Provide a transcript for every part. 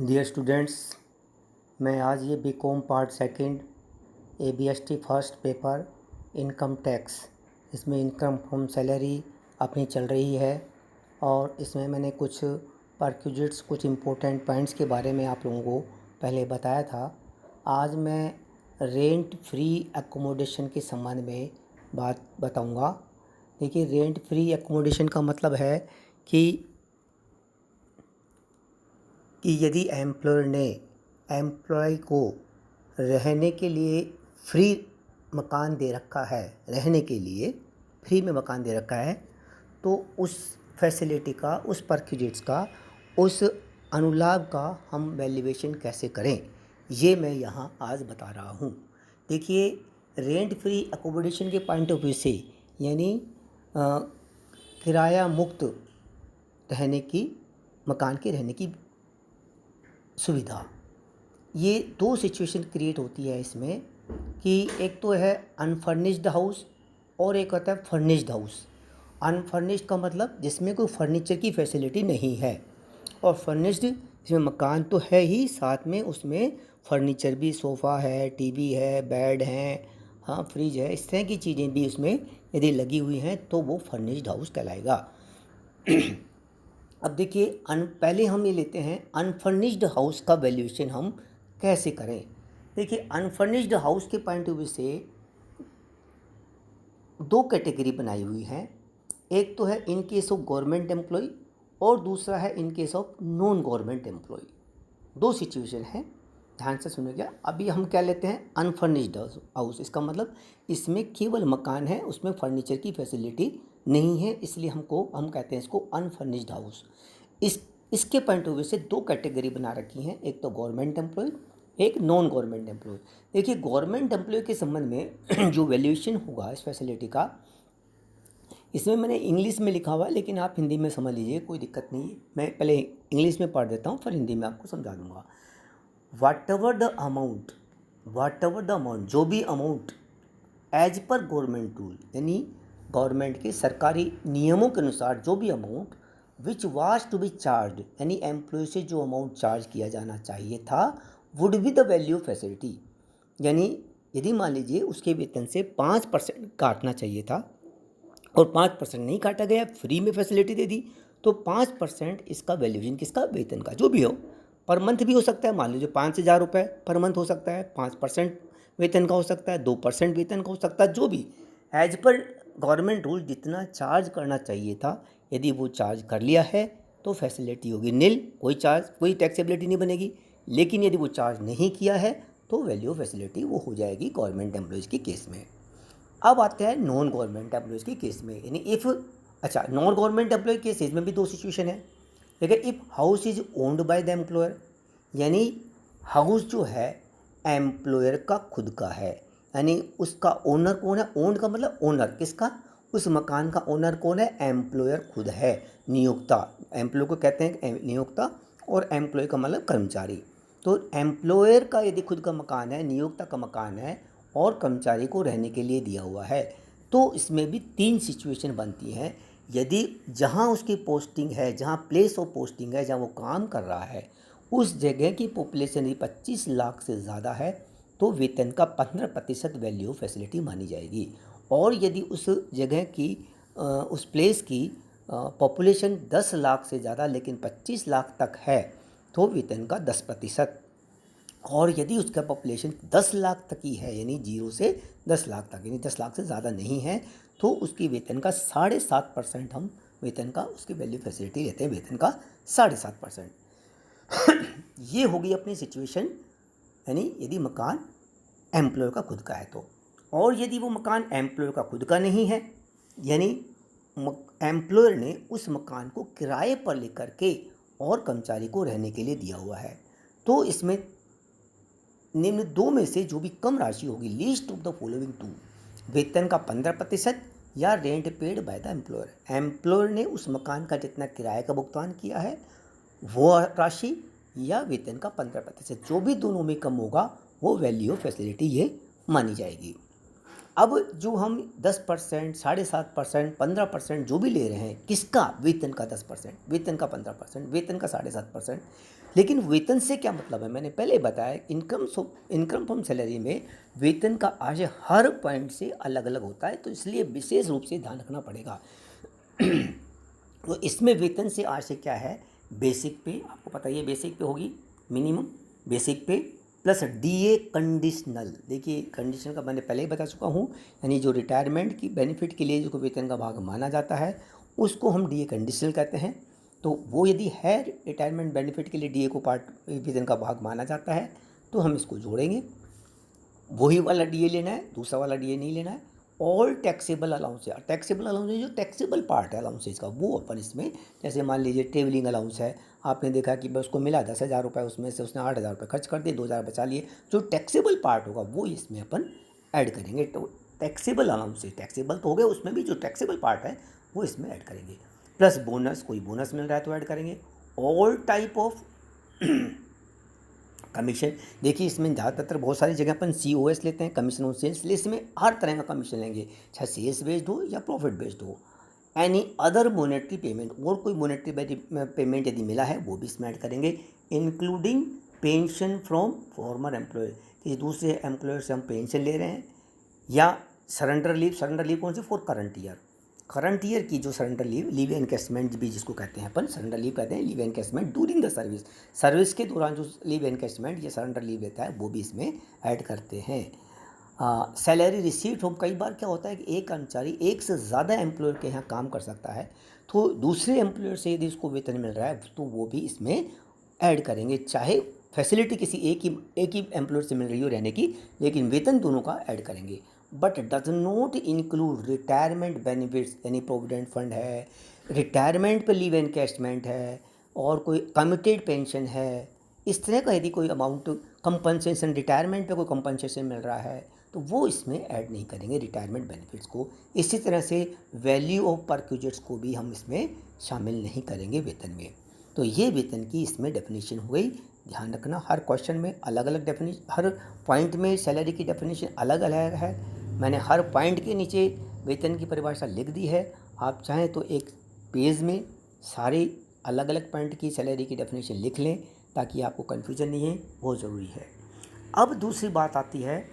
Dear students, मैं आज ये BCom part second ABST first paper income tax, इसमें इनकम फ्रॉम सैलरी अपनी चल रही है और इसमें मैंने कुछ परक्यूजिट्स, कुछ इम्पोर्टेंट पॉइंट्स के बारे में आप लोगों को पहले बताया था। आज मैं रेंट फ्री एकोमोडेशन के संबंध में बात बताऊंगा। देखिए, रेंट फ्री एकोमोडेशन का मतलब है कि यदि एम्प्लॉयर ने एम्प्लॉय को रहने के लिए फ्री मकान दे रखा है, रहने के लिए फ्री में मकान दे रखा है, तो उस फैसिलिटी का, उस परक्यूजिट्स का, उस अनुलाभ का हम वैल्यूएशन कैसे करें, ये मैं यहाँ आज बता रहा हूँ। देखिए, रेंट फ्री एकोमोडेशन के पॉइंट ऑफ व्यू से, यानी किराया मुक्त रहने की, मकान के रहने की सुविधा, ये दो सिचुएशन क्रिएट होती है इसमें कि एक तो है अनफर्निश्ड हाउस और एक होता है फर्निश्ड हाउस। अनफर्निश्ड का मतलब जिसमें कोई फर्नीचर की फैसिलिटी नहीं है, और फर्निश्ड जिसमें मकान तो है ही, साथ में उसमें फर्नीचर भी, सोफ़ा है, टीवी है, बेड हैं, हाँ, फ्रिज है, इस तरह की चीज़ें भी उसमें यदि लगी हुई हैं तो वो फर्निश्ड हाउस कहलाएगा। अब देखिए, पहले हम ये लेते हैं अनफर्निश्ड हाउस का वैल्यूएशन हम कैसे करें। देखिए, अनफर्निश्ड हाउस के पॉइंट ऑफ व्यू से दो कैटेगरी बनाई हुई हैं। एक तो है in case of government employee और दूसरा है in case of non government employee. दो सिचुएशन हैं, ध्यान से सुनिएगा। अभी हम क्या लेते हैं, अनफर्निश्ड हाउस। इसका मतलब इसमें केवल मकान है, उसमें फर्नीचर की फैसिलिटी नहीं है, इसलिए हम कहते हैं इसको अनफर्निश्ड हाउस। इसके पॉइंट ऑफ व्यू से दो कैटेगरी बना रखी हैं, एक तो गवर्नमेंट एम्प्लॉय, एक नॉन गवर्नमेंट एम्प्लॉय। देखिए, गवर्नमेंट एम्प्लॉय के संबंध में जो वैल्यूएशन होगा इस फैसिलिटी का, इसमें मैंने इंग्लिश में लिखा हुआ है, लेकिन आप हिंदी में समझ लीजिए, कोई दिक्कत नहीं है। मैं पहले इंग्लिश में पढ़ देता हूँ, फिर हिंदी में आपको समझा दूँगा। वाट एवर द अमाउंट, जो भी amount as per government rule, यानी गवर्नमेंट के सरकारी नियमों के अनुसार जो भी amount which was to be charge, यानी एम्प्लॉय से जो अमाउंट चार्ज किया जाना चाहिए था, would be the value of facility. यानी यदि मान लीजिए उसके वेतन से 5% काटना चाहिए था और 5% नहीं काटा गया, फ्री में फैसिलिटी दे दी, तो 5% इसका वैल्यूएशन किसका, वेतन का, जो भी हो, पर मंथ भी हो सकता है। मान लीजिए 5,000 रुपये पर मंथ हो सकता है, 5% वेतन का हो सकता है, 2% वेतन का हो सकता है, जो भी एज पर गवर्नमेंट रूल जितना चार्ज करना चाहिए था, यदि वो चार्ज कर लिया है तो फैसिलिटी होगी नील, कोई चार्ज, कोई टैक्सेबिलिटी नहीं बनेगी। लेकिन यदि वो चार्ज नहीं किया है तो वैल्यू ऑफ फैसिलिटी वो हो जाएगी गवर्नमेंट एम्प्लॉयज़ के केस में। अब आते हैं नॉन गवर्नमेंट एम्प्लॉयज़ के केस में, यानी इफ़, अच्छा, नॉन गवर्नमेंट एम्प्लॉय केसेज में भी दो सिचुएशन है। देखिए, if house is owned by the employer, यानी हाउस जो है एम्प्लॉयर का खुद का है, यानी उसका ओनर कौन है, ओन्ड का मतलब ओनर किसका, उस मकान का ओनर कौन है, एम्प्लॉयर खुद है, नियोक्ता। एम्प्लॉय को कहते हैं नियोक्ता, और एम्प्लॉय का मतलब कर्मचारी। तो एम्प्लॉयर का यदि खुद का मकान है, नियोक्ता का मकान है और कर्मचारी को रहने के लिए दिया हुआ है, तो इसमें भी तीन सिचुएशन बनती हैं। यदि जहाँ उसकी पोस्टिंग है, जहाँ प्लेस ऑफ पोस्टिंग है, जहाँ वो काम कर रहा है, उस जगह की पॉपुलेशन यदि 25 लाख से ज़्यादा है तो वेतन का 15% वैल्यू फैसिलिटी मानी जाएगी। और यदि उस जगह की, उस प्लेस की पॉपुलेशन 10 लाख से ज़्यादा लेकिन 25 लाख तक है तो वेतन का 10%। और यदि उसका पॉपुलेशन 10 लाख तक ही है, यानी 0 से 10 लाख तक, यानी 10 लाख से ज़्यादा नहीं है, तो उसकी वेतन का 7.5% हम वेतन का, उसकी वैल्यू फैसिलिटी लेते हैं, वेतन का 7.5%। ये होगी अपनी सिचुएशन, यानी यदि मकान एम्प्लॉय का खुद का है तो। और यदि वो मकान एम्प्लॉय का खुद का नहीं है, यानी एम्प्लॉयर ने उस मकान को किराए पर लेकर के और कर्मचारी को रहने के लिए दिया हुआ है, तो इसमें निम्न दो में से जो भी कम राशि होगी, least of the following two, वेतन का 15% या rent paid by the employer, employer ने उस मकान का जितना किराए का भुगतान किया है वो राशि, या वेतन का 15%, जो भी दोनों में कम होगा वो वैल्यू ऑफ फैसिलिटी ये मानी जाएगी। अब जो हम 10%, 7.5%, 15% जो भी ले रहे हैं, किसका, वेतन का 10%, वेतन का 15%, वेतन का 7.5%, लेकिन वेतन से क्या मतलब है, मैंने पहले बताया इनकम फ्रॉम सैलरी में वेतन का आशय हर पॉइंट से अलग अलग होता है, तो इसलिए विशेष रूप से ध्यान रखना पड़ेगा। तो इसमें वेतन से आशय क्या है, बेसिक पे, आपको पता ही है बेसिक पे होगी मिनिमम, बेसिक पे प्लस डीए कंडीशनल। देखिए कंडीशनल का मैंने पहले ही बता चुका हूँ, यानी जो रिटायरमेंट की बेनिफिट के लिए जिसको वेतन का भाग माना जाता है उसको हम डीए कंडीशनल कहते हैं। तो वो यदि है रिटायरमेंट बेनिफिट के लिए डीए को पार्ट वेतन का भाग माना जाता है तो हम इसको जोड़ेंगे, वही वाला डीए लेना है, दूसरा वाला डीए नहीं लेना है। ऑल टैक्सेबल अलाउंस है, टैक्सेबल अलाउंस जो टैक्सेबल पार्ट है अलाउंसेज का वो अपन इसमें, जैसे मान लीजिए ट्रेवलिंग अलाउंस है, आपने देखा कि बस उसको मिला 10,000 रुपये, उसमें से उसने 8,000 रुपये खर्च कर दिए, 2,000 बचा लिए, जो टैक्सेबल पार्ट होगा वो इसमें अपन ऐड करेंगे। तो टैक्सेबल अलाउंसेज, टैक्सेबल तो हो गए, उसमें भी जो टैक्सेबल पार्ट है वो इसमें ऐड करेंगे। प्लस बोनस, कोई बोनस मिल रहा है तो ऐड करेंगे। ऑल टाइप ऑफ कमीशन, देखिए इसमें ज़्यादातर बहुत सारी जगह अपन COS लेते हैं, कमीशन ऑन सेल्स, इसमें हर तरह का कमीशन लेंगे, चाहे सेल्स बेस्ड हो या प्रॉफिट बेस्ड हो। एनी अदर मोनेटरी पेमेंट, और कोई मोनेटरी पेमेंट यदि मिला है वो भी इसमें ऐड करेंगे, including pension from former employee, किसी दूसरे एम्प्लॉयर से हम पेंशन ले रहे हैं, या सरेंडर लीव कौन सी, फॉर करंट ईयर की जो सरेंडर लीव एनकैशमेंट भी जिसको कहते हैं अपन, सरेंडर लीव कहते हैं, leave encashment during the service के दौरान जो लीव एनकैशमेंट या सरेंडर लीव लेता है वो भी इसमें ऐड करते हैं। सैलरी रिसीट हम, कई बार क्या होता है कि एक कर्मचारी एक से ज़्यादा एम्प्लॉयर के यहाँ काम कर सकता है, तो दूसरे एम्प्लॉयर से यदि उसको वेतन मिल रहा है तो वो भी इसमें ऐड करेंगे, चाहे फैसिलिटी किसी एक ही एम्प्लॉयर से मिल रही हो रहने की, लेकिन वेतन दोनों का ऐड करेंगे। But does not include retirement benefits, यानी प्रोविडेंट फंड है, रिटायरमेंट पर लीव एनकैशमेंट है, और कोई कमिटेड पेंशन है, इस तरह का यदि कोई अमाउंट कंपनसेशन, रिटायरमेंट पे कोई कंपनसेशन मिल रहा है तो वो इसमें ऐड नहीं करेंगे रिटायरमेंट बेनिफिट्स को। इसी तरह से वैल्यू ऑफ परक्यूजेट्स को भी हम इसमें शामिल नहीं करेंगे वेतन में। तो ये वेतन की इसमें डेफिनेशन हो गई। ध्यान रखना हर क्वेश्चन में अलग अलग डेफिनेशन, हर पॉइंट में सैलरी की डेफिनेशन अलग अलग है। मैंने हर पॉइंट के नीचे वेतन की परिभाषा लिख दी है, आप चाहें तो एक पेज में सारे अलग अलग पॉइंट की सैलरी की डेफिनेशन लिख लें ताकि आपको कन्फ्यूजन नहीं है, बहुत ज़रूरी है। अब दूसरी बात आती है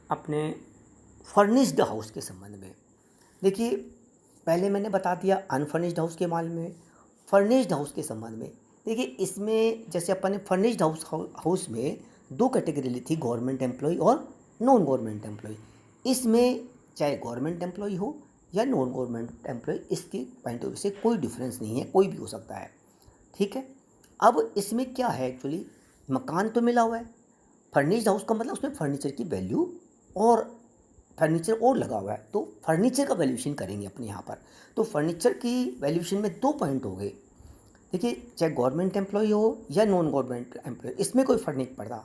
अपने फर्निश्ड हाउस के संबंध में। देखिए पहले मैंने बता दिया अनफर्निश्ड हाउस के बारे में, फर्निश्ड हाउस के संबंध में देखिए इसमें जैसे अपन ने फर्निश्ड हाउस में दो कैटेगरी ली थी, गवर्नमेंट एम्प्लॉय और नॉन गवर्नमेंट एम्प्लॉय। इसमें चाहे गवर्नमेंट एम्प्लॉय हो या नॉन गवर्नमेंट एम्प्लॉय, इसके पॉइंट ऑफ व्यू से कोई डिफरेंस नहीं है, कोई भी हो सकता है, ठीक है। अब इसमें क्या है, एक्चुअली मकान तो मिला हुआ है, फर्निश्ड हाउस का मतलब उसमें फर्नीचर की वैल्यू और फर्नीचर और लगा हुआ है, तो फर्नीचर का वैल्यूएशन करेंगे अपने यहाँ पर। तो फर्नीचर की वैल्यूएशन में दो पॉइंट हो गए। देखिए चाहे गवर्नमेंट एम्प्लॉय हो या नॉन गवर्नमेंट एम्प्लॉय, इसमें कोई फर्क नहीं पड़ता।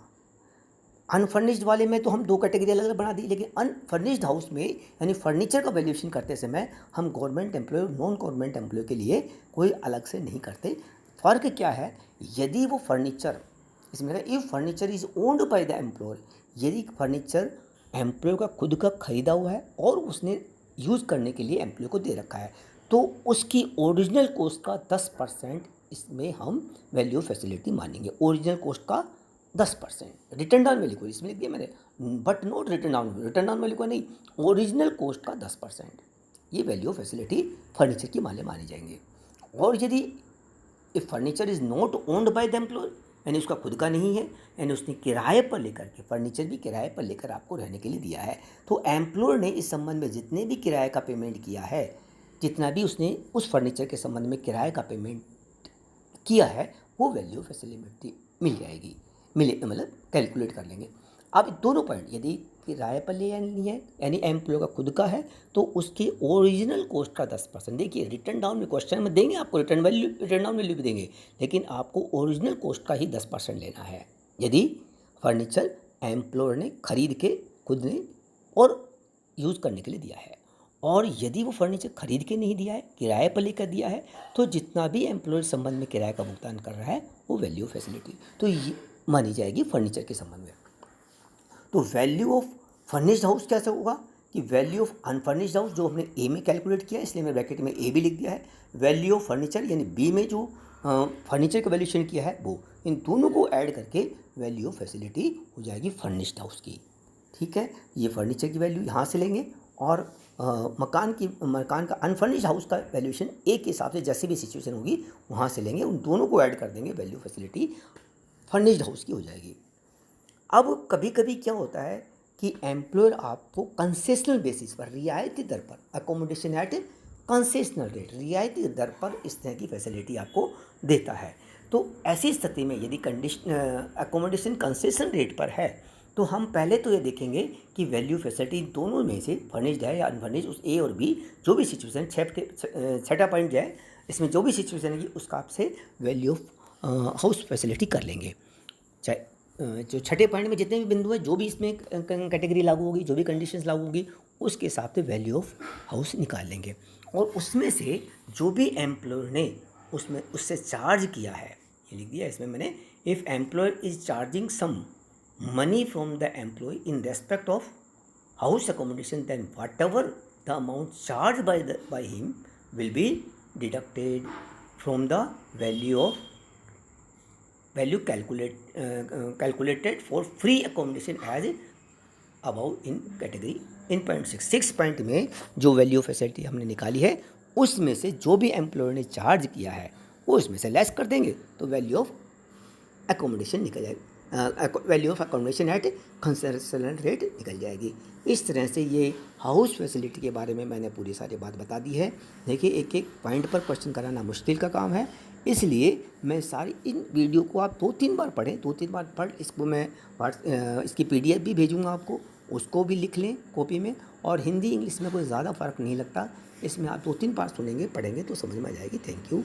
अनफर्निश्ड वाले में तो हम दो कैटेगरी अलग अलग बना दी, लेकिन अनफर्निश्ड हाउस में यानी फर्नीचर का वैल्यूएशन करते समय हम गवर्नमेंट एम्प्लॉय और नॉन गवर्नमेंट एम्प्लॉय के लिए कोई अलग से नहीं करते। फ़र्क क्या है, यदि वो फर्नीचर, इसमें if furniture is owned by the employer, यदि फर्नीचर एम्प्लॉय का खुद का खरीदा हुआ है और उसने यूज़ करने के लिए एम्प्लॉय को दे रखा है, तो उसकी ओरिजिनल कॉस्ट का 10% इसमें हम वैल्यू फैसिलिटी मानेंगे। ओरिजिनल कॉस्ट का 10%, रिटर्न डाउन वैल्यू को इसमें लिख दिया मैंने, but not return down value को नहीं, ओरिजिनल कॉस्ट का 10% ये वैल्यू फैसिलिटी फर्नीचर की मानी जाएंगे। और यदि if furniture is not owned by the employer, यानी उसका खुद का नहीं है, यानी उसने किराए पर लेकर के, फर्नीचर भी किराए पर लेकर आपको रहने के लिए दिया है, तो एम्प्लॉयर ने इस संबंध में जितने भी किराए का पेमेंट किया है, जितना भी उसने उस फर्नीचर के संबंध में किराए का पेमेंट किया है, वो वैल्यू फैसिलिटी मिल जाएगी, मिले मतलब कैलकुलेट कर लेंगे। अब दोनों पॉइंट, यदि किराए पर ले नहीं है यानी एम्प्लॉय का खुद का है, तो उसकी ओरिजिनल कॉस्ट का 10%। देखिए रिटर्न डाउन में क्वेश्चन में देंगे आपको रिटर्न डाउन वैल्यू भी देंगे, लेकिन आपको ओरिजिनल कॉस्ट का ही 10% लेना है यदि फर्नीचर एम्प्लॉयर ने खरीद के खुद ने और यूज़ करने के लिए दिया है। और यदि वो फर्नीचर खरीद के नहीं दिया है, किराए पर लेकर दिया है, तो जितना भी एम्प्लॉयर संबंध में किराए का भुगतान कर रहा है वो वैल्यू फैसिलिटी तो ये मानी जाएगी फर्नीचर के संबंध में। तो वैल्यू ऑफ फर्निश्ड हाउस कैसे होगा कि वैल्यू ऑफ अनफर्निश्ड हाउस जो हमने ए में कैलकुलेट किया, इसलिए मैं ब्रैकेट में ए भी लिख दिया है। वैल्यू ऑफ फर्नीचर यानी बी में जो फर्नीचर का वैल्यूएशन किया है वो, इन दोनों को ऐड करके वैल्यू ऑफ फैसिलिटी हो जाएगी फर्निश्ड हाउस की। ठीक है, ये फर्नीचर की वैल्यू यहाँ से लेंगे और मकान का अनफर्निश्ड हाउस का वैल्यूएशन एक के हिसाब से जैसी भी सिचुएशन होगी वहाँ से लेंगे, उन दोनों को ऐड कर देंगे, वैल्यू फैसिलिटी फर्निश्ड हाउस की हो जाएगी। अब कभी कभी क्या होता है कि एम्प्लॉयर आपको कंसेशनल बेसिस पर, रियायती दर पर, अकोमोडेशन एट कंसेशनल रेट, रियायती दर पर इस तरह की फैसिलिटी आपको देता है। तो ऐसी स्थिति में यदि अकोमोडेशन कंसेशन रेट पर है तो हम पहले तो ये देखेंगे कि वैल्यू फैसिलिटी दोनों में से फर्निश्ड है या अनफर्निश्ड, उस ए और बी जो भी सिचुएशन, छठा पॉइंट जो है इसमें जो भी सिचुएशन है उसका आपसे वैल्यू ऑफ हाउस फैसिलिटी कर लेंगे। चाहे जो छठे पॉइंट में जितने भी बिंदु हैं, जो भी इसमें कैटेगरी लागू होगी, जो भी कंडीशंस लागू होगी, उसके हिसाब से वैल्यू ऑफ हाउस निकाल लेंगे। और उसमें से जो भी एम्प्लॉयर ने उसमें उससे चार्ज किया है, ये लिख दिया इसमें मैंने, if employer is charging some money from the employee in respect of house accommodation, then whatever the amount charge by him will be deducted from the value calculated for free accommodation as above in category in point 6 point में जो value facility हमने निकाली है उसमें से जो भी employer ने चार्ज किया है वो इसमें से लेस कर देंगे तो वैल्यू ऑफ एकोमोडेशन निकल जाएगी, value of accommodation at concessional rate निकल जाएगी। इस तरह से ये हाउस फैसिलिटी के बारे में मैंने पूरी सारी बात बता दी है। देखिए एक एक पॉइंट पर क्वेश्चन कराना मुश्किल का काम है, इसलिए मैं सारी इन वीडियो को आप 2-3 बार पढ़ें, 2-3 बार पढ़, इसको मैं इसकी PDF भी भेजूँगा आपको, उसको भी लिख लें कॉपी में। और हिंदी इंग्लिश में कोई ज़्यादा फ़र्क नहीं लगता, इसमें आप 2-3 बार सुनेंगे पढ़ेंगे तो समझ में आ जाएगी। Thank you.